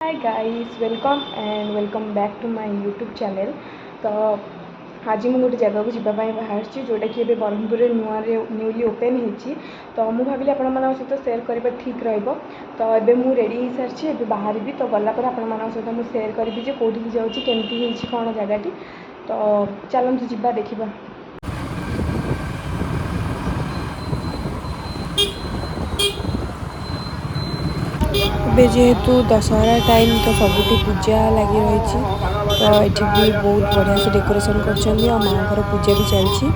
Hi guys welcome back to my YouTube channel. तो आज मुझे गोटे जगह को जावाई बाहर जोटा कि ब्रह्मपुर नुआ न्यूली ओपन होती। तो मुझे भाविली आपण सहित सेयार करवा ठीक रहिबो। तो एबे मु रेडी हो सारी एबे बाहर भी तो गलापर आपण सहित मुझे सेयार करी कौटी जाऊँगी केमती कौन जगहटी। तो चलतु जा देखा। ଏବେ ଯେହେତୁ ଦଶହରା ଟାଇମ୍ ତ ସବୁଠି ପୂଜା ଲାଗି ରହିଛି। ତ ଏଠି ବି ବହୁତ ବଢ଼ିଆ ସେ ଡେକୋରେସନ୍ କରିଛନ୍ତି ଆଉ ମାଆଙ୍କର ପୂଜା ବି ଚାଲିଛି।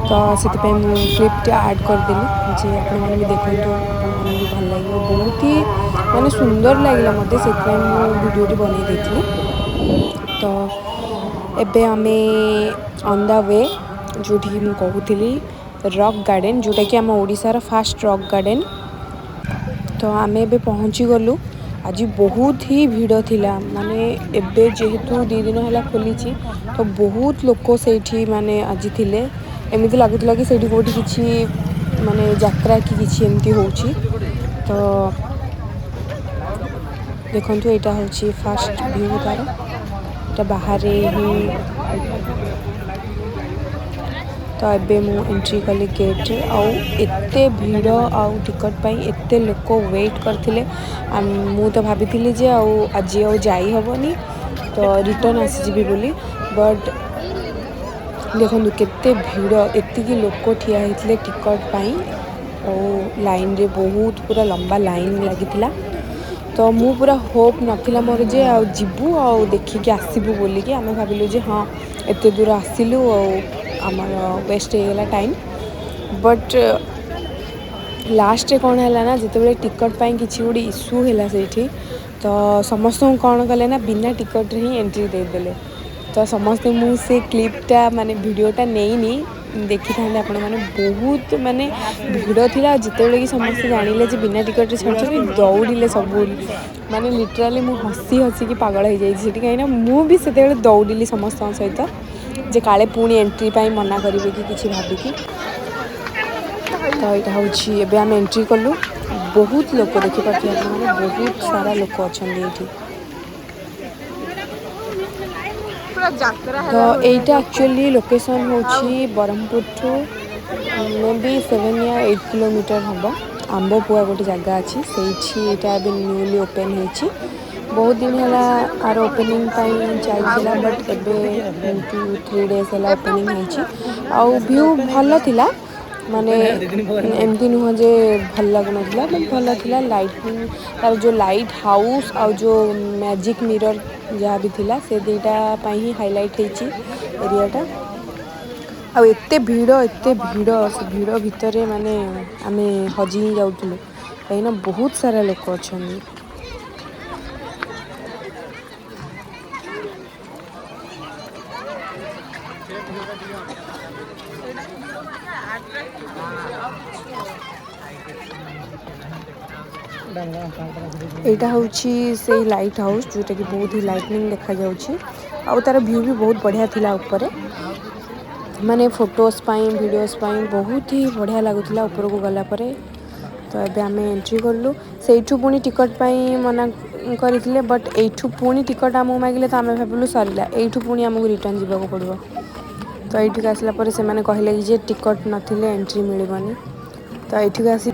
ତ ସେଥିପାଇଁ ମୁଁ କ୍ଲିପ୍ଟି ଆଡ଼୍ କରିଦେଲି ଯେ ଆପଣମାନେ ବି ଦେଖନ୍ତୁ, ଆପଣମାନଙ୍କୁ ବି ଭଲ ଲାଗିବ। ବହୁତ ହି ମାନେ ସୁନ୍ଦର ଲାଗିଲା ମୋତେ, ସେଥିପାଇଁ ମୁଁ ଭିଡ଼ିଓଟି ବନେଇ ଦେଇଥିଲି। ତ ଏବେ ଆମେ ଅନ୍ ଦ ୱେ ଯେଉଁଠିକି ମୁଁ କହୁଥିଲି ରକ୍ ଗାର୍ଡ଼େନ୍, ଯେଉଁଟାକି ଆମ ଓଡ଼ିଶାର ଫାର୍ଷ୍ଟ ରକ୍ ଗାର୍ଡ଼େନ୍। तो आमे एबे पहुँची गलु। आज बहुत ही भीड़ थिला, माने एबे जेहेतु 2 दिन है खोली तो बहुत लोक से माने आज थिले। एमती लगुला कि से कौटी किसी माने यात्रा कि किसी एमती होची। तो देखंतु एटा होची फास्ट व्यू तार, एटा बाहर ही। तो एबे मु एंट्री कली गेट आउ एते भीड़ आउ टिकट पाई एते लोक वेट करथिले। मु तो भाभी जे आज जाई हबनी तो रिटर्न आसीजी बोली। बट देखंतु केते भीड़, एतिकी लोक ठिया होइथिले टिकट पाई और लाइन रे बहुत पूरा लंबा लाइन लागिथिला। तो मु पूरा होप नथिला मोर जे आ जिबु आ देखिकी आसीबु बोली कि आमे भाबिलु जे हाँ एते दूर आसिलु आमर वेस्ट होगा टाइम। बट लास्ट कौन है ना, जिते टिकट पाई किसी गोटे इश्यू है से तो समस्त कौन कले ना बिना टिकट ही एंट्री देदेले। तो समस्ते मुझे क्लिपटा माने वीडियोटा नहीं देखी था आपण मैंने बहुत माने भीड़ थिला। जिते कि समस्ते जानिले जे बिना टिकट छाड़ी दौड़िले सब माने लिटराली मु हसी हसी की पागल हो जाइए कहीं मु भी से दौड़िली समस्त सहित जे काले पुणी एंट्री पाई मना करेंगे कि किसी भाविकी। तो यहाँ हूँ एबे आम एंट्री कलु। बहुत लोक देखिपारे बहुत सारा लोक अच्छा ये। तो यहीटा एक्चुअली लोकेशन होची ब्रह्मपुर ठू मे बी 7 या 8 किलोमीटर हम। आंबपुआ गोटे जगह अच्छी से न्यूली ओपन होती। बहुत दिन है आर ओपनिंग चलता, बट एबे 2-3 डेज है ओपनिंग होती। व्यू भल थिला, माने एमती नुह जे भल लगुन बट भल थिला। लाइटिंग तार जो लाइट हाउस आ जो मैजिक मिरर जहाँ भी थिला से दुईटा ही हाईलाइट होती एरियाटा। आ एते भीड़ से भीड़ भितर माने आमे हजी ही जाऊलु कहीं बहुत सारा लोक अच्छा। यहाँ हूँ से लाइट हाउस जोटा कि बहुत ही लाइटनिंग देखा जाऊँ। तार व्यू भी बहुत बढ़िया थिला ऊपर, माने फोटोज पाई वीडियोस पाई बहुत ही बढ़िया लगुला ऊपर को गला परे। तो एबे आमे एंट्री करलु। सेठू पुणी टिकट पाई मना करथिले, बट एठू पुणी टिकट आमको मागिले तो आमे भाबिलु सरिला एठू पुणी आमको रिटर्न जाबाको पड़िबो। तो एठिक आसला परे से माने कहले कि जे टिकट नथिले एंट्री मिलिबनी। तो एठिक आसी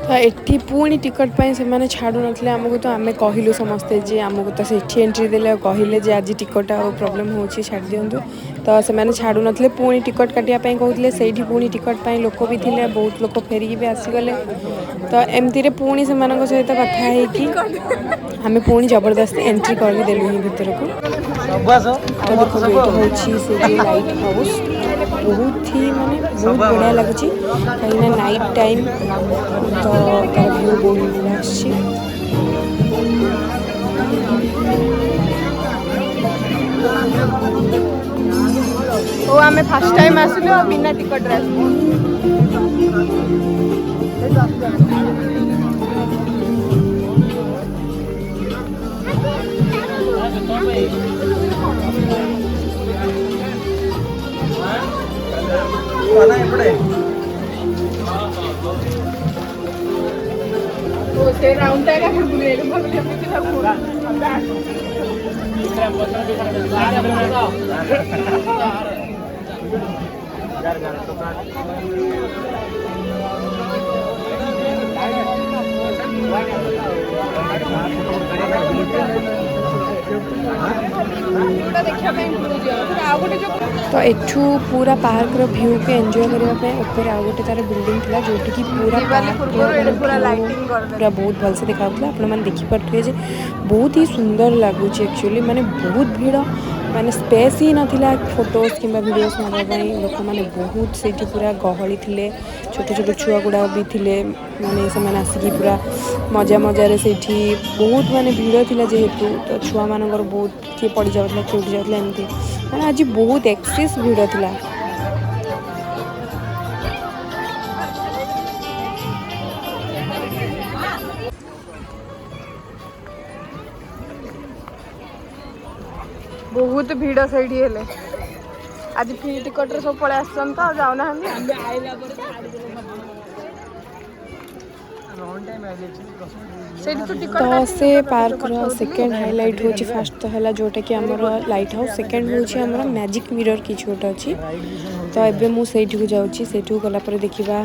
तो एठी पुणी टिकट पाई से माने छाड़ू नथिले आमको। तो आमे कहिलु समस्ते जे आमको तो सेठी एंट्री देले कहले जे आज टिकट आ प्रॉब्लम होची छाड़ दियंतु। तो से माने छाड़ू नथिले पुणी टिकट काटिया पाई कहउतले। सेठी पुणी टिकट पाई लोक भी थिले, बहुत लोक फेरिकी भी आसी गले। तो एमती रे पुणी से मानक सहित कथा है कि आमे पुणी जबरदस्ती एंट्री कर देलु ही भीतर को। तो देखो ये होची से जे लाइट हाउस बहुत ही माने बहुत बढ़िया लगुची कहीं नाइट टाइम। तो तार व्यू बहुत बढ़िया आछी। ओ आमे फर्स्ट टाइम आसिलु बिना टिकट रे से राउंड टाइगा फिर बुले बोल के पीछे सब पूरा तो एठू पूरा पार्क रो व्यू के एंजॉय करने ऊपर आउ गोटे तार बिल्डिंग था जोटि की पूरा पूरा बहुत भल से देखा आपने देखिपे बहुत ही सुंदर लगुच एक्चुअली माने बहुत भीड़ माने स्पेस ही नाथिला फोटोज कि वीडियोस मारवाई लोक मैंने बहुत से पूरा गहली थे छोट छोट छुआ गुड़ा भी थे माने से आसिकी पूरा मजा मजार से बहुत माने भीड़ थिला जेहेतु तो छुआ मानकर बहुत किए पड़ जाऊला किए उठी जाऊला एमती मैंने आज बहुत एक्सेस भीड़ थिला बहुत भीड़ से आज फ्री टिकट रे सब पळे आछन तो जाउना हम आइला तो से पार्क रो सेकेंड हाइलाइट होची फर्स्ट तो हला जोटा कि हमर लाइट हाउस सेकेंड होची हमर मैजिक मिरर कि छोटा अछि तो एबे मु सेठी को जाउची सेठी गला पर देखिबा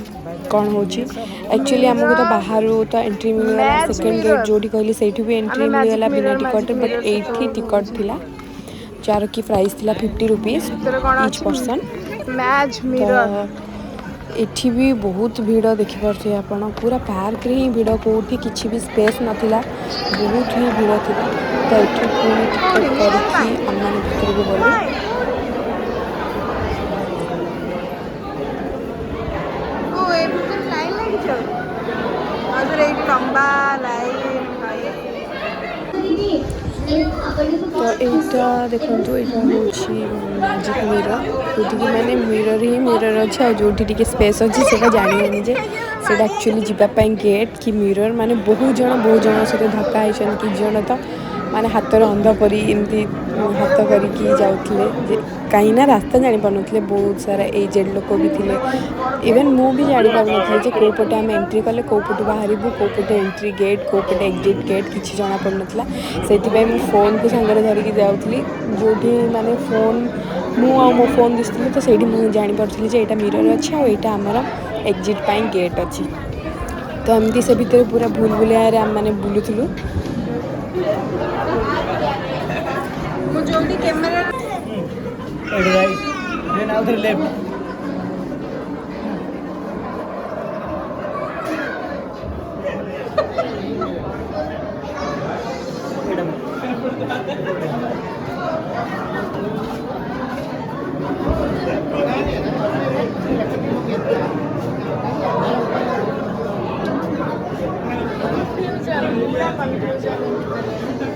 कोन होची एक्चुअली हमको तो बाहर तो एंट्री मिलला सेकेंड गेट जोडी कहली सेठी भी एंट्री मिलला बिना टिकट बट 80 टिकट थिला जार की प्राइस थिला 50 rupees each person match mirror एठी भी बहुत भीड़ देखिपे आप पूरा पार्क रे ही भीड़ कौटी किसी भी स्पेस नाथिला बहुत ही भीड़ थी तो ये पुणी टिकट करके आम भर को गलु लंबा लाइन तो यहाँ देखो यहाँ हूँ मैजिक मिरर जोटि मैंने मिरर ही मिरर अच्छे जो स्पेस अच्छी से जानी जे से एक्चुअली जीवाई गेट कि मिरर माने बहुत जन सहित धक्का होती कि जन तो माने हाथर अंध परी एमती हाथ करके जाऊे कहीं ना रास्ता जानी पार नुले बहुत सारा एजेड लोक भी थे इवेन मु भी जानी पार नुले कौ पटे आम एंट्री कले कौ पटू बाहर कौ पटे एंट्री गेट कौ पटे एग्जिट गेट किसी जना पड़ नाला से फोन को सांगे धरिकी जाऊँगी जो माने फोन मु मो फोन दिखती तो से जापारी यहाँ मिरर अच्छे आईटा आमर एग्जिट गेट अच्छी तो एमती से भितर पूरा भूल भुलिया आम मैंने बुलूलु कैमरा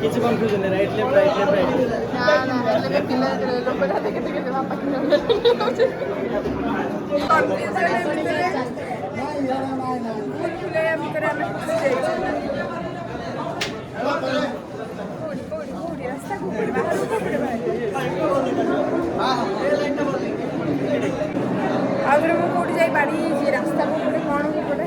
किसी कंफ्यूजन है राइट लेफ्ट ना ना लेफ्ट लोग बता देखे देखे पापा की आगरे मु कोठी जाई बाड़ी जे रास्ता को पड़े कोन को पड़े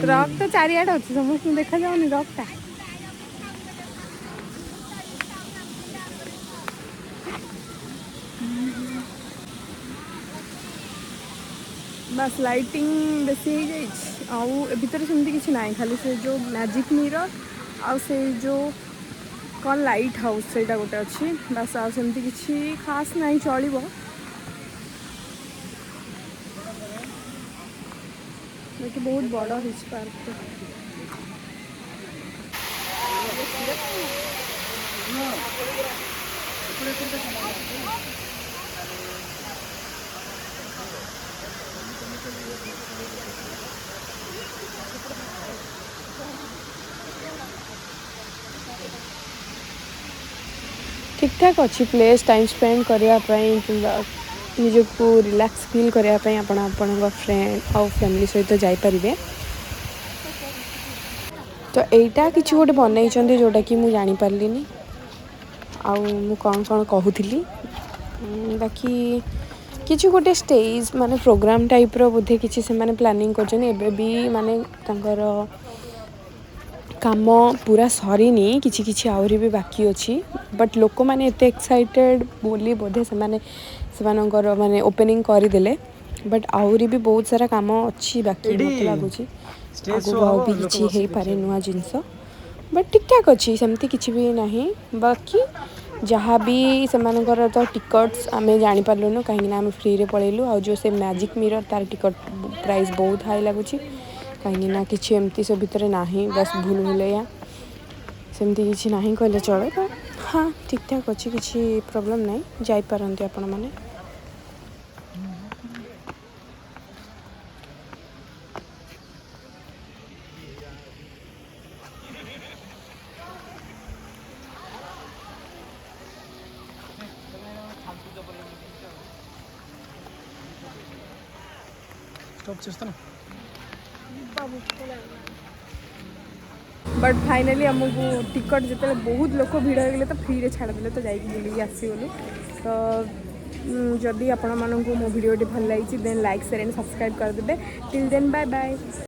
रॉक तो चारियाडे अच्छे समस्त देखा जाऊनी रॉकटा बस लाइटिंग बेसी आउ भीतर सेमती किसी ना खाली से जो मैजिक मिरर आउ से जो कौन लाइट हाउस से गोटे अच्छी बस आउ सेमती किसी खास ना चलो बाकी बहुत बड़ा हिच पार्क ठीक ठाक अच्छी प्लेस टाइम स्पेंड करने कि निजको रिलैक्स फील करने आपण फ्रेंड आउ फैमिली सहित जापरेंगे तो यहीटा कि गोटे बनई जोटा कि मुझे जापारे आउ कौन कौन कहूली बाकी किसी गोटे स्टेज माने प्रोग्राम टाइप रो बोधे किसी से माने प्लानिंग कर भी माने तांकर काम पूरा सरीनी किसी आहरी भी बाकी अच्छी बट लोक मैंने एत एक्साइटेड बोली बोधे से माने ओपनिंग करदे बट आहरी भी बहुत सारा काम अच्छी बाकी मत लगुच आगु भी किसी हो पारे नुआ जिनस बट ठीक ठाक अच्छी सेमती किसी भी नहीं बाकी जहाँ भी सेमानकर तो टिकट्स आमे जानी पार्लुनु कहीं आम फ्री रे पलैलु आ जो से मैजिक मिरर तार टिकट प्राइस बहुत हाई लगुच कहीं किसी एमती से भितर ना बस भूल भूलैया सेमती किसी ना कहले चले तो हाँ ठीक ठाक अच्छी किसी प्रॉब्लम नहीं जापारती आपण मैंने बट फाइनाली आमको टिकट जिते बहुत लोक भिड़ हो गले तो फ्री रे छाड़देले तो जाइए बुलिक आसगलु तो जदि आपण मानक मो भिडियोटी भल लगी then like share and subscribe करदे टिल देन बाय बाय।